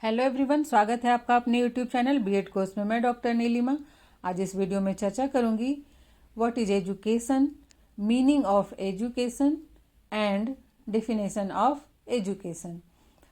Hello everyone, स्वागत है आपका अपने यूट्यूब चैनल बीएड कोर्स में। मैं डॉक्टर नीलिमा। आज इस वीडियो में चर्चा करूंगी what is education, meaning of education and definition of education.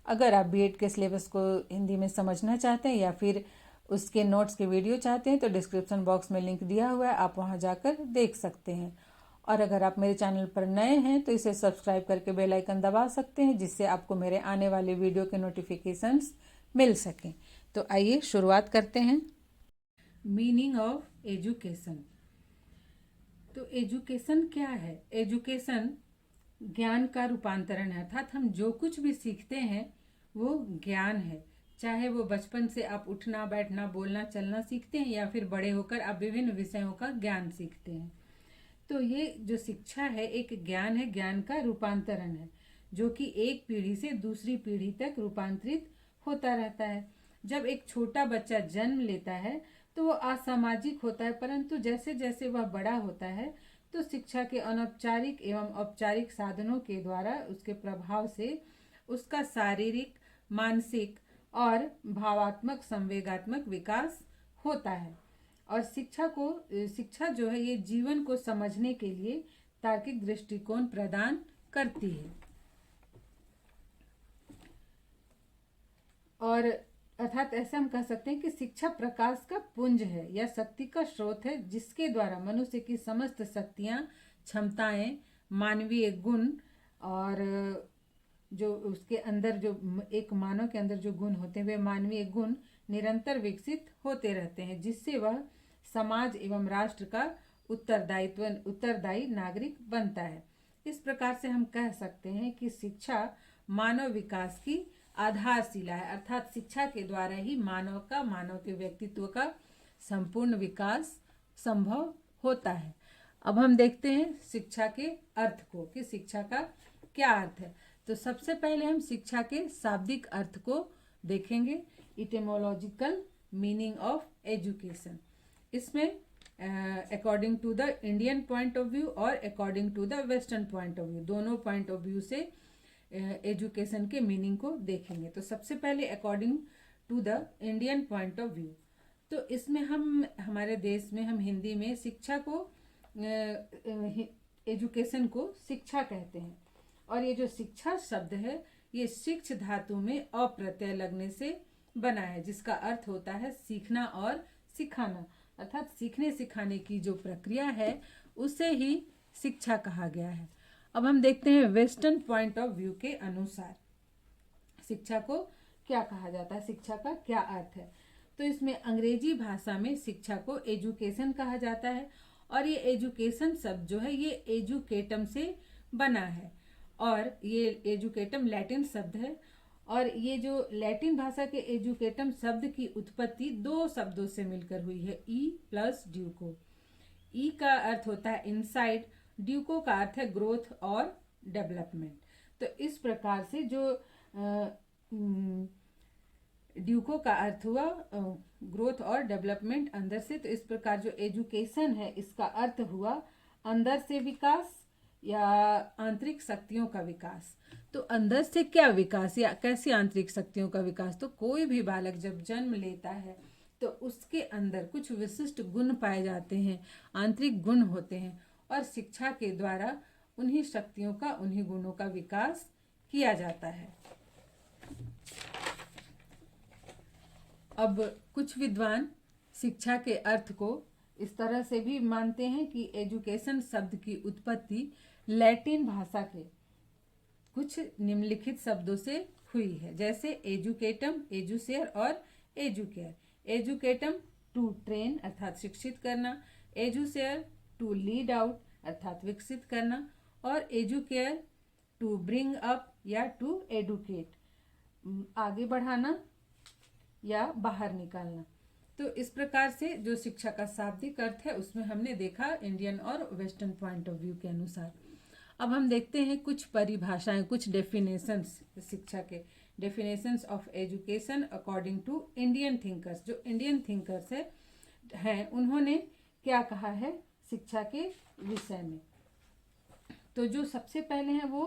अगर आप बीएड के सिलेबस को हिंदी में समझना चाहते हैं या फिर उसके नोट्स के वीडियो चाहते हैं तो डिस्क्रिप्शन बॉक्स में लिंक दिया हुआ है, आप वहां जाकर देख सकते हैं। और अगर आप मेरे चैनल पर नए हैं तो इसे सब्सक्राइब करके बेल आइकन दबा सकते हैं, जिससे आपको मेरे आने वाले वीडियो के नोटिफिकेशंस मिल सकें। तो आइए शुरुआत करते हैं। Meaning of education. तो एजुकेशन क्या है? एजुकेशन ज्ञान का रूपांतरण है, अर्थात हम जो कुछ भी सीखते हैं वो ज्ञान है। चाहे वो बचपन से आप उठना बैठना बोलना चलना सीखते हैं या फिर बड़े होकर आप विभिन्न विषयों का ज्ञान सीखते हैं। तो ये जो शिक्षा है एक ज्ञान है, ज्ञान का रूपांतरण है, जो कि एक पीढ़ी से दूसरी पीढ़ी तक रूपांतरित होता रहता है। जब एक छोटा बच्चा जन्म लेता है तो वो असामाजिक होता है, परंतु जैसे जैसे वह बड़ा होता है तो शिक्षा के अनौपचारिक एवं औपचारिक साधनों के द्वारा उसके प्रभाव से उसका शारीरिक, मानसिक और भावात्मक संवेगात्मक विकास होता है। और शिक्षा जो है ये जीवन को समझने के लिए तार्किक दृष्टिकोण प्रदान करती है। और अर्थात ऐसा हम कह सकते हैं कि शिक्षा प्रकाश का पुंज है या शक्ति का स्रोत है, जिसके द्वारा मनुष्य की समस्त शक्तियां, क्षमताएं, मानवीय गुण और जो उसके अंदर जो एक मानव के अंदर जो गुण होते हैं वे मानवीय गुण निरंतर विकसित होते रहते हैं, जिससे वह समाज एवं राष्ट्र का उत्तरदायी नागरिक बनता है। इस प्रकार से हम कह सकते हैं कि शिक्षा मानव विकास की आधारशिला है, अर्थात शिक्षा के द्वारा ही मानव के व्यक्तित्व का संपूर्ण विकास संभव होता है। अब हम देखते हैं शिक्षा के अर्थ को कि शिक्षा का क्या अर्थ है। तो सबसे पहले हम शिक्षा के शाब्दिक अर्थ को देखेंगे, इटिमोलॉजिकल मीनिंग ऑफ एजुकेशन। इसमें according to the Indian point of view और according to the western point of view, दोनों पॉइंट ऑफ व्यू से एजुकेशन के मीनिंग को देखेंगे। तो सबसे पहले according to the Indian point of view, तो इसमें हम हमारे देश में हम हिंदी में शिक्षा को एजुकेशन को शिक्षा कहते हैं। और ये जो शिक्षा शब्द है ये शिक्ष धातु में अप्रत्यय लगने से बना है, जिसका अर्थ होता है सीखना और सिखाना, अर्थात सीखने सिखाने की जो प्रक्रिया है उसे ही शिक्षा कहा गया है। अब हम देखते हैं वेस्टर्न पॉइंट ऑफ व्यू के अनुसार शिक्षा को क्या कहा जाता है, शिक्षा का क्या अर्थ है। तो इसमें अंग्रेजी भाषा में शिक्षा को एजुकेशन कहा जाता है, और ये एजुकेशन शब्द जो है ये एजुकेटम से बना है, और ये एजुकेटम लैटिन शब्द है। और ये जो लैटिन भाषा के एजुकेटम शब्द की उत्पत्ति दो शब्दों से मिलकर हुई है, ई प्लस ड्यूको। ई का अर्थ होता है इनसाइड, ड्यूको का अर्थ है ग्रोथ और डेवलपमेंट। तो इस प्रकार से जो ड्यूको का अर्थ हुआ ग्रोथ और डेवलपमेंट अंदर से, तो इस प्रकार जो एजुकेशन है इसका अर्थ हुआ अंदर से विकास या आंतरिक शक्तियों का विकास। तो अंदर से क्या विकास या कैसी आंतरिक शक्तियों का विकास? तो कोई भी बालक जब जन्म लेता है तो उसके अंदर कुछ विशिष्ट गुण पाए जाते हैं, आंतरिक गुण होते हैं, और शिक्षा के द्वारा उन्हीं शक्तियों का, उन्हीं गुणों का विकास किया जाता है। अब कुछ विद्वान शिक्षा के अर्थ को इस तरह से भी मानते हैं कि एजुकेशन शब्द की उत्पत्ति लैटिन भाषा के कुछ निम्नलिखित शब्दों से हुई है, जैसे एजुकेटम, एजुसेयर और एजुकेयर। एजुकेटम टू ट्रेन अर्थात शिक्षित करना, एजुसेयर टू लीड आउट अर्थात विकसित करना, और एजुकेयर टू ब्रिंग अप या टू एडुकेट आगे बढ़ाना या बाहर निकालना। तो इस प्रकार से जो शिक्षा का शाब्दिक अर्थ है उसमें हमने देखा इंडियन और वेस्टर्न पॉइंट ऑफ व्यू के अनुसार। अब हम देखते हैं कुछ परिभाषाएं, कुछ डेफिनेशंस शिक्षा के, definitions of education according to Indian thinkers. जो इंडियन थिंकर्स हैं उन्होंने क्या कहा है शिक्षा के विषय में। तो जो सबसे पहले हैं वो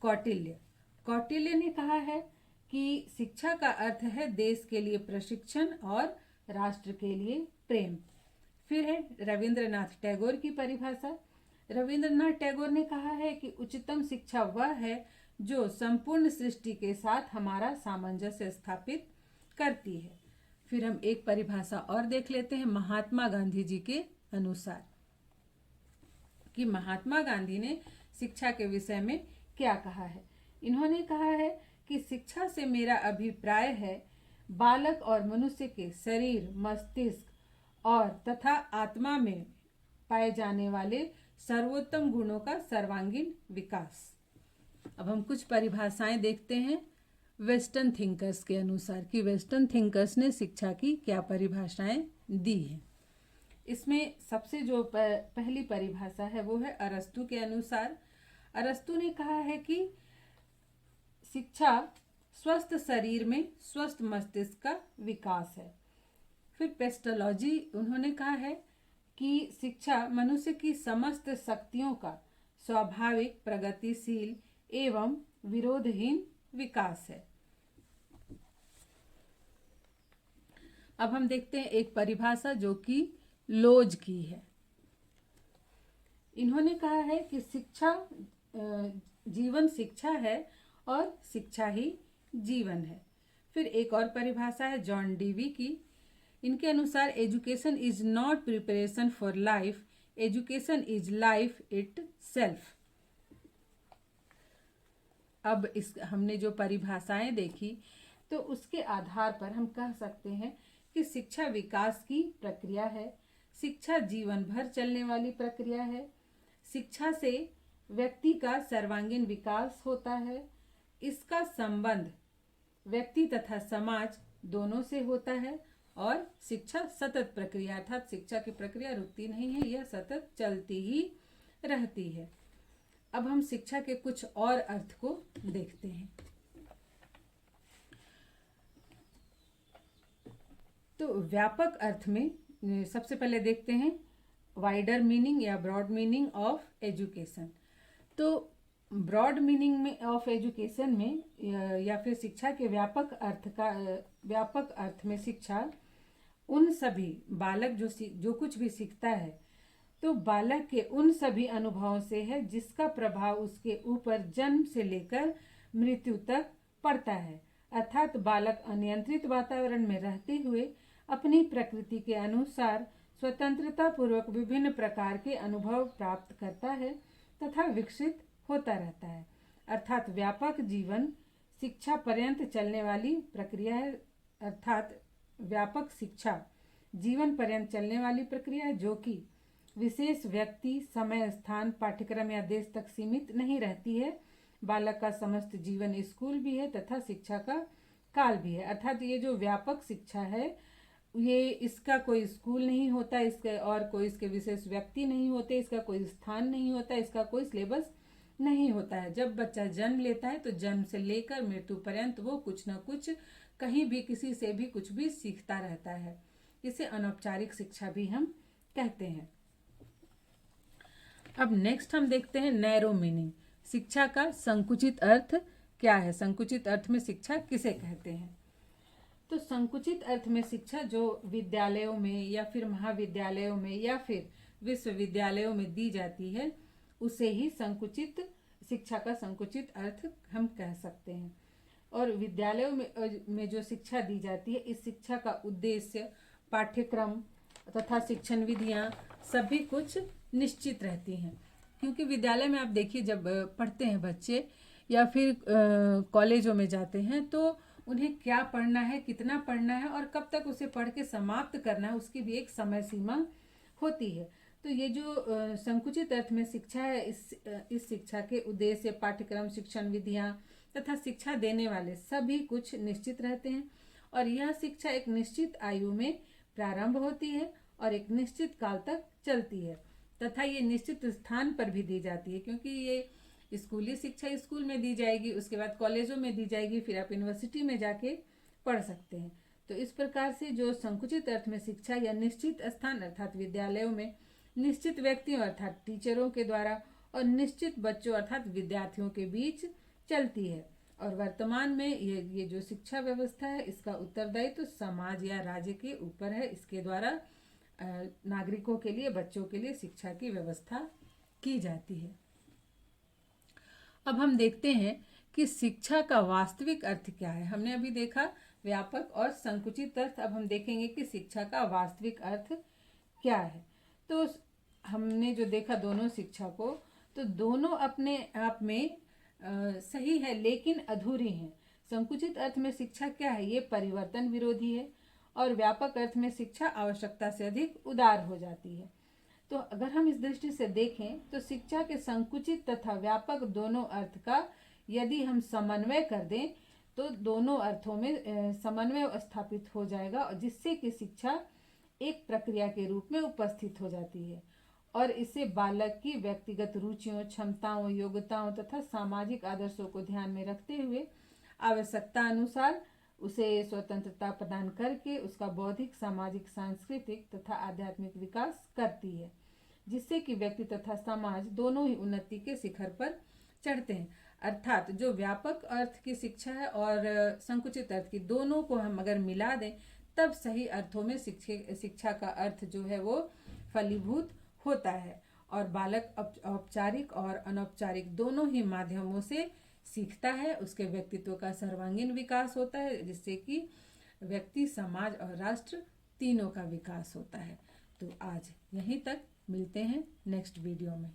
कौटिल्य ने कहा है कि शिक्षा का अर्थ है देश के लिए प्रशिक्षण और राष्ट्र के लिए प्रेम। फिर है रविंद्रनाथ टैगोर की परिभाषा। रविंद्रनाथ टैगोर ने कहा है कि उच्चतम शिक्षा वह है जो संपूर्ण सृष्टि के साथ हमारा सामंजस्य स्थापित करती है। फिर हम एक परिभाषा और देख लेते हैं महात्मा गांधी जी के अनुसार, कि महात्मा गांधी ने शिक्षा के विषय में क्या कहा है। इन्होंने कहा है कि शिक्षा से मेरा अभिप्राय है बालक और मनुष्य के शरीर, मस्तिष्क और तथा आत्मा में पाए जाने वाले सर्वोत्तम गुणों का सर्वांगीण विकास। अब हम कुछ परिभाषाएं देखते हैं वेस्टर्न थिंकर्स के अनुसार, कि वेस्टर्न थिंकर्स ने शिक्षा की क्या परिभाषाएं दी हैं। इसमें सबसे जो पहली परिभाषा है वो है अरस्तु के अनुसार। अरस्तु ने कहा है कि शिक्षा स्वस्थ शरीर में स्वस्थ मस्तिष्क का विकास है। फिर पेस्टोलॉजी, उन्होंने कहा है कि शिक्षा मनुष्य की समस्त शक्तियों का स्वाभाविक, प्रगतिशील एवं विरोधहीन विकास है। अब हम देखते हैं एक परिभाषा जो कि लोज की है। इन्होंने कहा है कि शिक्षा जीवन शिक्षा है और शिक्षा ही जीवन है। फिर एक और परिभाषा है जॉन डीवी की। इनके अनुसार education is not preparation for life, education is life it self. अब हमने जो परिभाषाएं देखी तो उसके आधार पर हम कह सकते हैं कि शिक्षा विकास की प्रक्रिया है, शिक्षा जीवन भर चलने वाली प्रक्रिया है, शिक्षा से व्यक्ति का सर्वांगीण विकास होता है, इसका संबंध व्यक्ति तथा समाज दोनों से होता है और शिक्षा सतत प्रक्रिया, अर्थात शिक्षा की प्रक्रिया रुकती नहीं है, यह सतत चलती ही रहती है। अब हम शिक्षा के कुछ और अर्थ को देखते हैं। तो व्यापक अर्थ में सबसे पहले देखते हैं वाइडर मीनिंग या ब्रॉड मीनिंग ऑफ एजुकेशन। तो ब्रॉड मीनिंग में ऑफ एजुकेशन में या फिर शिक्षा के व्यापक अर्थ में शिक्षा उन सभी बालक जो कुछ भी सीखता है तो बालक के उन सभी अनुभवों से है जिसका प्रभाव उसके ऊपर जन्म से लेकर मृत्यु तक पड़ता है। अर्थात बालक अनियंत्रित वातावरण में रहते हुए अपनी प्रकृति के अनुसार स्वतंत्रता पूर्वक विभिन्न प्रकार के अनुभव प्राप्त करता है तथा विकसित होता रहता है। अर्थात व्यापक जीवन शिक्षा पर्यंत चलने वाली प्रक्रिया है, अर्थात व्यापक शिक्षा जीवन पर्यंत चलने वाली प्रक्रिया है जो कि विशेष व्यक्ति, समय, स्थान, पाठ्यक्रम या देश तक सीमित नहीं रहती है। बालक का समस्त जीवन स्कूल भी है तथा शिक्षा का काल भी है। अर्थात ये जो व्यापक शिक्षा है ये इसका कोई स्कूल नहीं होता, इसके और कोई इसके विशेष व्यक्ति नहीं होते, इसका कोई स्थान नहीं होता, इसका कोई सिलेबस नहीं होता है। जब बच्चा जन्म लेता है तो जन्म से लेकर मृत्यु पर्यंत वो कुछ न कुछ कहीं भी किसी से भी कुछ भी सीखता रहता है। इसे अनौपचारिक शिक्षा भी हम कहते हैं। अब नेक्स्ट हम देखते हैं नैरो मीनिंग। शिक्षा का संकुचित अर्थ क्या है? संकुचित अर्थ में शिक्षा किसे कहते हैं? तो संकुचित अर्थ में शिक्षा जो विद्यालयों में या फिर महाविद्यालयों में या फिर विश्वविद्यालयों में दी जाती है उसे ही संकुचित शिक्षा का संकुचित अर्थ हम कह सकते हैं। और विद्यालयों में जो शिक्षा दी जाती है इस शिक्षा का उद्देश्य, पाठ्यक्रम तथा शिक्षण विधियां सभी कुछ निश्चित रहती हैं। क्योंकि विद्यालय में आप देखिए जब पढ़ते हैं बच्चे या फिर कॉलेजों में जाते हैं तो उन्हें क्या पढ़ना है, कितना पढ़ना है और कब तक उसे पढ़ के समाप्त करना है उसकी भी एक समय सीमा होती है। तो ये जो संकुचित अर्थ में शिक्षा है इस शिक्षा के उद्देश्य, पाठ्यक्रम, शिक्षण विधियां तथा शिक्षा देने वाले सभी कुछ निश्चित रहते हैं और यह शिक्षा एक निश्चित आयु में प्रारंभ होती है और एक निश्चित काल तक चलती है तथा ये निश्चित स्थान पर भी दी जाती है। क्योंकि ये स्कूली शिक्षा स्कूल में दी जाएगी, उसके बाद कॉलेजों में दी जाएगी, फिर आप यूनिवर्सिटी में जाके पढ़ सकते हैं। तो इस प्रकार से जो संकुचित अर्थ में शिक्षा या निश्चित स्थान अर्थात विद्यालयों में निश्चित व्यक्तियों अर्थात टीचरों के द्वारा और निश्चित बच्चों अर्थात विद्यार्थियों के बीच चलती है और वर्तमान में ये जो शिक्षा व्यवस्था है इसका उत्तरदायित्व तो समाज या राज्य के ऊपर है। इसके द्वारा नागरिकों के लिए, बच्चों के लिए शिक्षा की व्यवस्था की जाती है। अब हम देखते हैं कि शिक्षा का वास्तविक अर्थ क्या है। हमने अभी देखा व्यापक और संकुचित अर्थ, अब हम देखेंगे कि शिक्षा का वास्तविक अर्थ क्या है। तो हमने जो देखा दोनों शिक्षा को, तो दोनों अपने आप में सही है लेकिन अधूरी हैं। संकुचित अर्थ में शिक्षा क्या है, ये परिवर्तन विरोधी है, और व्यापक अर्थ में शिक्षा आवश्यकता से अधिक उदार हो जाती है। तो अगर हम इस दृष्टि से देखें तो शिक्षा के संकुचित तथा व्यापक दोनों अर्थ का यदि हम समन्वय कर दें तो दोनों अर्थों में समन्वय स्थापित हो जाएगा, और जिससे कि शिक्षा एक प्रक्रिया के रूप में उपस्थित हो जाती है, और इससे बालक की व्यक्तिगत रुचियों, क्षमताओं, योग्यताओं तथा सामाजिक आदर्शों को ध्यान में रखते हुए आवश्यकता अनुसार उसे स्वतंत्रता प्रदान करके उसका बौद्धिक, सामाजिक, सांस्कृतिक तथा आध्यात्मिक विकास करती है, जिससे कि व्यक्ति तथा समाज दोनों ही उन्नति के शिखर पर चढ़ते हैं। अर्थात जो व्यापक अर्थ की शिक्षा है और संकुचित अर्थ की, दोनों को हम अगर मिला दें तब सही अर्थों में शिक्षा का अर्थ जो है वो फलीभूत होता है, और बालक औपचारिक और अनौपचारिक दोनों ही माध्यमों से सीखता है। उसके व्यक्तित्व का सर्वांगीण विकास होता है, जिससे कि व्यक्ति, समाज और राष्ट्र तीनों का विकास होता है। तो आज यहीं तक, मिलते हैं नेक्स्ट वीडियो में।